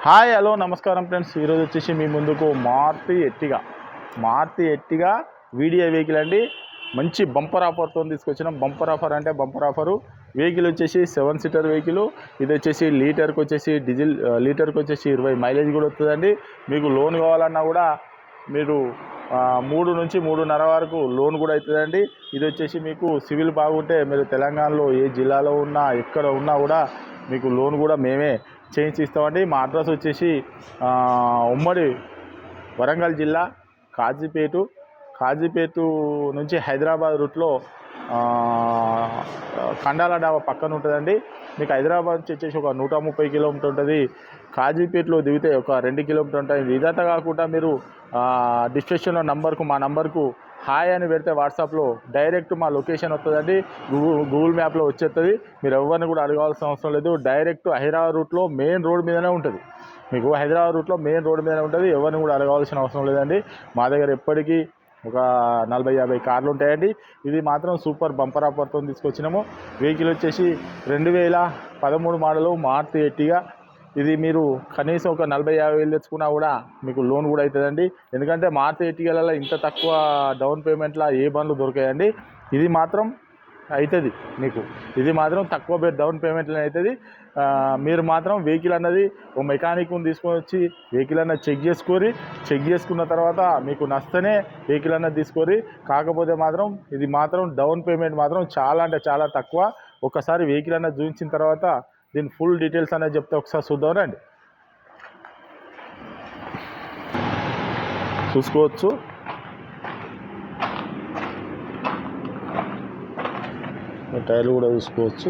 Hi hello నమస్కారం friends. ఈరోజు వచ్చేసి మీ ముందుకు మారుతి ఎర్టిగా వీడియో వెహికల్ అండి. మంచి బంపర్ ఆఫర్తో తీసుకొచ్చినాం. బంపర్ ఆఫర్ అంటే బంపర్ ఆఫరు. వెహికల్ వచ్చేసి 7 సీటర్ వెహికల్. ఇది వచ్చేసి లీటర్కి వచ్చేసి డీజిల్ లీటర్కి వచ్చేసి 20 మైలేజ్ కూడా వస్తుందండి. మీకు లోన్ కావాలన్నా కూడా మీరు 3 నుంచి 3.5 వరకు లోన్ కూడా అవుతుందండి. ఇది వచ్చేసి మీకు సివిల్ బాగుంటే మీరు తెలంగాణలో ఏ జిల్లాలో ఉన్నా ఎక్కడ ఉన్నా కూడా మీకు లోన్ కూడా మేమే చేయించి ఇస్తామండి. మా అడ్రస్ వచ్చేసి ఉమ్మడి వరంగల్ జిల్లా కాజీపేట నుంచి హైదరాబాద్ రూట్లో కండాల డాబా పక్కన ఉంటుందండి. మీకు హైదరాబాద్ నుంచి వచ్చేసి ఒక 130 కిలోమీటర్ ఉంటుంది. కాజీపేటలో దిగితే ఒక 2 కిలోమీటర్ ఉంటుంది. ఇదంతా కాకుండా మీరు డిస్క్రిప్షన్లో మా నంబర్కు హాయ్ అని పెడితే వాట్సాప్లో డైరెక్ట్ మా లొకేషన్ వస్తుందండి. గూగుల్ మ్యాప్లో వచ్చేస్తుంది. మీరు ఎవరిని కూడా అడగాల్సిన అవసరం లేదు. డైరెక్ట్ హైదరాబాద్ రూట్లో మెయిన్ రోడ్ మీదనే ఉంటుంది. మీకు హైదరాబాద్ రూట్లో మెయిన్ రోడ్ మీదనే ఉంటుంది. ఎవరిని కూడా అడగాల్సిన అవసరం లేదండి. మా దగ్గర ఎప్పటికీ ఒక 40-50 కార్లు ఉంటాయండి. ఇది మాత్రం సూపర్ బంపర్ ఆఫర్తో తీసుకొచ్చినాము. వెహికల్ వచ్చేసి 2013 మోడలు మారుతి ఎర్టిగా. ఇది మీరు కనీసం ఒక 40-50 వేలు తెచ్చుకున్నా కూడా మీకు లోన్ కూడా అవుతుందండి. ఎందుకంటే మారుతి ఎర్టిగాలలో ఇంత తక్కువ డౌన్ పేమెంట్లో ఏ బండ్లు దొరికాయండి. ఇది మాత్రం అవుతుంది మీకు. ఇది మాత్రం తక్కువ డౌన్ పేమెంట్లో అవుతుంది. మీరు మాత్రం వెహికల్ అన్నది ఓ మెకానిక్ని తీసుకొని వచ్చి వెహికల్ అన్నది చెక్ చేసుకున్న తర్వాత మీకు నచ్చితేనే వెహికల్ అన్నది తీసుకొని. కాకపోతే మాత్రం ఇది మాత్రం డౌన్ పేమెంట్ మాత్రం చాలా అంటే చాలా తక్కువ. ఒకసారి వెహికల్ అన్నది చూపించిన తర్వాత దీని ఫుల్ డీటెయిల్స్ అనేది చెప్తే ఒకసారి చూద్దాం రండి. చూసుకోవచ్చు. టైర్లు కూడా చూసుకోవచ్చు.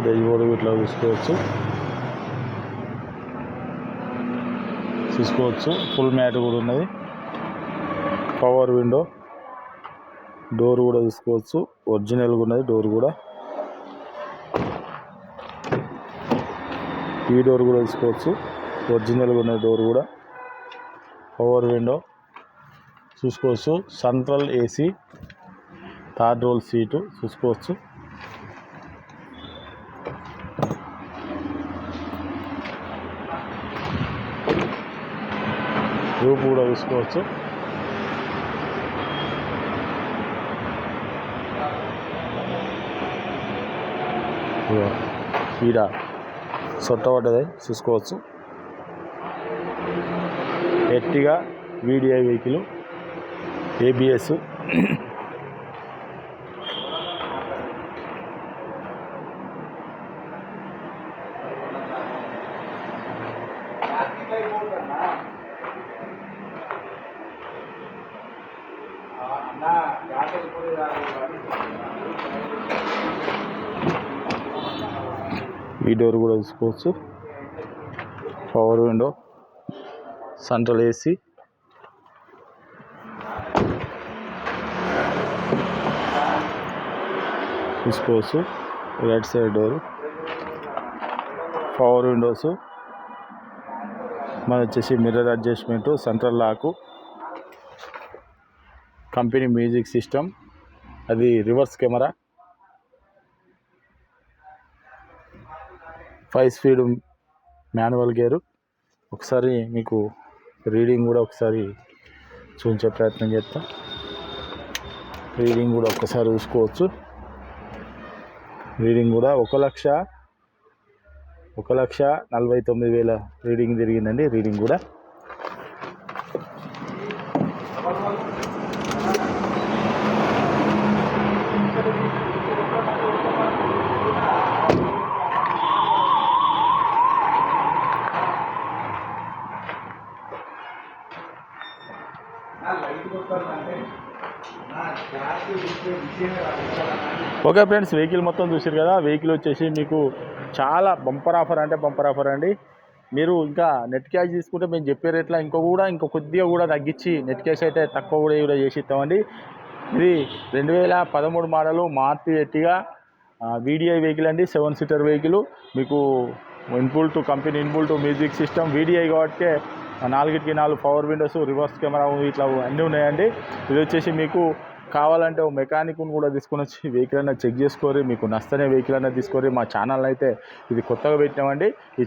డెలివరీ ఇట్లా చూసుకోవచ్చు. ఫుల్ మ్యాట్ కూడా ఉన్నది. పవర్ విండో, డోర్ కూడా చూసుకోవచ్చు. ఒరిజినల్గా ఉన్నది డోర్ కూడా. ఈ డోర్ కూడా చూసుకోవచ్చు. ఒరిజినల్గా ఉన్నది డోర్ కూడా. పవర్ విండో చూసుకోవచ్చు. Central AC, third row seat చూసుకోవచ్చు. రూప్ కూడా చూసుకోవచ్చు. ఈడ సొట్టబడ్డది చూసుకోవచ్చు. Ertiga VDI vehicle, ABS. ఈ డోర్ కూడా చూసుకోవచ్చు. పవర్ విండో, సెంట్రల్ ఏసీ, చూసుకోవచ్చు. Right side door, power windows, మన వచ్చేసి mirror adjustment, central lock, company music system, అది reverse camera, 5 speed manual gear. ఒకసారి మీకు రీడింగ్ కూడా ఒకసారి చూపించే ప్రయత్నం చేస్తాం. రీడింగ్ కూడా ఒక్కసారి చూసుకోవచ్చు. రీడింగ్ కూడా 1,49,000 రీడింగ్ తిరిగిందండి. రీడింగ్ కూడా ఓకే ఫ్రెండ్స్, వెహికల్ మొత్తం చూసారు కదా. వెహికల్ వచ్చేసి మీకు చాలా బంపర్ ఆఫర్ అంటే బంపర్ ఆఫర్ అండి. మీరు ఇంకా నెట్ క్యాష్ తీసుకుంటే మేము చెప్పే రేట్లా ఇంకో కొద్దిగా కూడా తగ్గించి నెట్ క్యాష్ అయితే తక్కువ కూడా చేసి ఇస్తామండి. ఇది 2013 model Maruti Ertiga VDI vehicle అండి. 7 సీటర్ వెహికల్. మీకు company inbuilt music system, VDI కాబట్టి 4కి 4 పవర్ విండోస్, రివర్స్ కెమెరా ఇట్లా అన్నీ ఉన్నాయండి. ఇది వచ్చేసి మీకు కావాలంటే ఓ మెకానిక్ను కూడా తీసుకొని వచ్చి వెహికల్ అనేది చెక్ చేసుకోరి, మీకు నచ్చనే వెహికల్ అనేది తీసుకోరి. మా ఛానల్ అయితే ఇది కొత్తగా పెట్టినామండి ఈ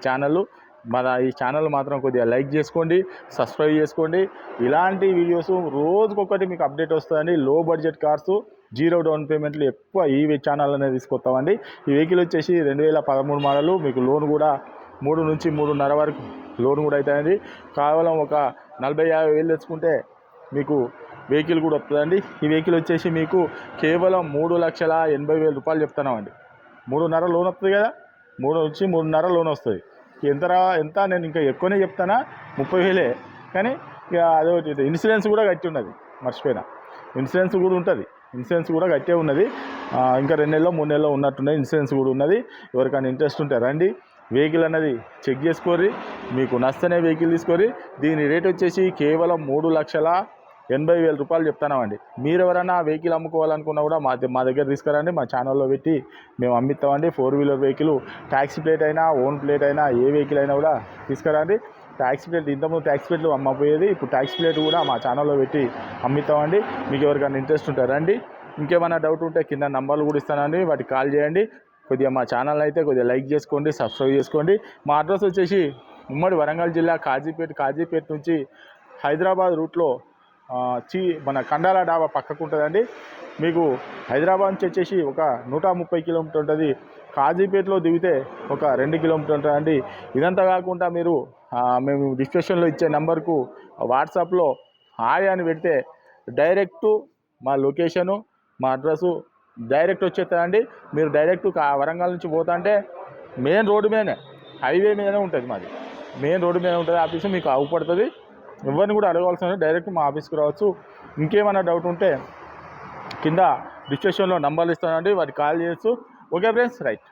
ఛానల్ మాత్రం కొద్దిగా లైక్ చేసుకోండి, సబ్స్క్రైబ్ చేసుకోండి. ఇలాంటి వీడియోస్ రోజుకొకటి మీకు అప్డేట్ వస్తుందండి. లో బడ్జెట్ కార్స్, జీరో డౌన్ పేమెంట్లు ఎక్కువ ఈ ఛానల్ అనేది తీసుకొస్తామండి. ఈ వెహికల్ వచ్చేసి 2013 మోడలు. మీకు లోన్ కూడా 3 నుంచి 3.5 వరకు లోన్ కూడా అవుతాయండి. కేవలం ఒక 40-50 వేలు తెచ్చుకుంటే మీకు వెహికల్ కూడా వస్తుందండి. ఈ వెహికల్ వచ్చేసి మీకు కేవలం 3,80,000 రూపాయలు చెప్తున్నామండి. 3.5 లోన్ వస్తుంది కదా, 3 నుంచి 3.5 లోన్ వస్తుంది. ఎంత నేను ఇంకా ఎక్కువనే చెప్తానా, 30,000. కానీ ఇక అదొకటి ఇన్సూరెన్స్ కూడా కట్టి ఉన్నది, మర్చిపోయినా. ఇన్సూరెన్స్ కూడా ఉంటుంది, ఇన్సూరెన్స్ కూడా కట్టే ఉన్నది. ఇంకా 2 నెలలో 3 నెలలో ఉన్నట్టున్నది, ఇన్సూరెన్స్ కూడా ఉన్నది. ఎవరికైనా ఇంట్రెస్ట్ ఉంటే రండి, వెహికల్ అనేది చెక్ చేసుకోరి, మీకు నచ్చనే వెహికల్ తీసుకోరి. దీని రేట్ వచ్చేసి కేవలం 3,80,000 రూపాయలు చెప్తున్నామండి. మీరు ఎవరైనా వెహికల్ అమ్ముకోవాలనుకున్నా కూడా మా దగ్గర తీసుకురండి, మా ఛానల్లో పెట్టి మేము అమ్మిస్తామండి. 4 వీలర్ వెహికల్, ట్యాక్సీ ప్లేట్ అయినా ఓన్ ప్లేట్ అయినా ఏ వెహికల్ అయినా కూడా తీసుకురండి. ట్యాక్సీ ప్లేట్ ఇంతకుముందు ట్యాక్సీ ప్లేట్లు అమ్మపోయేది, ఇప్పుడు ట్యాక్సీ ప్లేట్ కూడా మా ఛానల్లో పెట్టి అమ్మిస్తామండి. మీకు ఎవరికైనా ఇంట్రెస్ట్ ఉంటారండి. ఇంకేమైనా డౌట్ ఉంటే కింద నంబర్లు కూడా ఇస్తానండి, వాటికి కాల్ చేయండి. కొద్దిగా మా ఛానల్ అయితే కొద్దిగా లైక్ చేసుకోండి, సబ్స్క్రైబ్ చేసుకోండి. మా అడ్రస్ వచ్చేసి ఉమ్మడి వరంగల్ జిల్లా కాజీపేట నుంచి హైదరాబాద్ రూట్లో మన కండాల డాబా పక్కకు ఉంటుందండి. మీకు హైదరాబాద్ నుంచి వచ్చేసి ఒక 130 కిలోమీటర్ ఉంటుంది. కాజీపేటలో దిగితే ఒక 2 కిలోమీటర్ ఉంటుందండి. ఇదంతా కాకుండా మీరు మేము డిస్క్రిప్షన్లో ఇచ్చే నెంబర్కు వాట్సాప్లో హాయ్ అని పెడితే డైరెక్టు మా లొకేషను, మా అడ్రస్సు డైరెక్ట్ వచ్చేస్తుందండి. మీరు డైరెక్ట్ వరంగల్ నుంచి పోతుంటే మెయిన్ రోడ్డు మీదనే, హైవే మీదనే ఉంటుంది మాది. మెయిన్ రోడ్డు మీద ఉంటుంది ఆఫీసు, మీకు అవుపడుతుంది. ఎవరిని కూడా అడగవలసిన డైరెక్ట్ మా ఆఫీస్కి రావచ్చు. ఇంకేమైనా డౌట్ ఉంటే కింద డిస్క్రిప్షన్లో నంబర్లు ఇస్తానండి, వాటికి కాల్ చేయొచ్చు. Okay friends, right.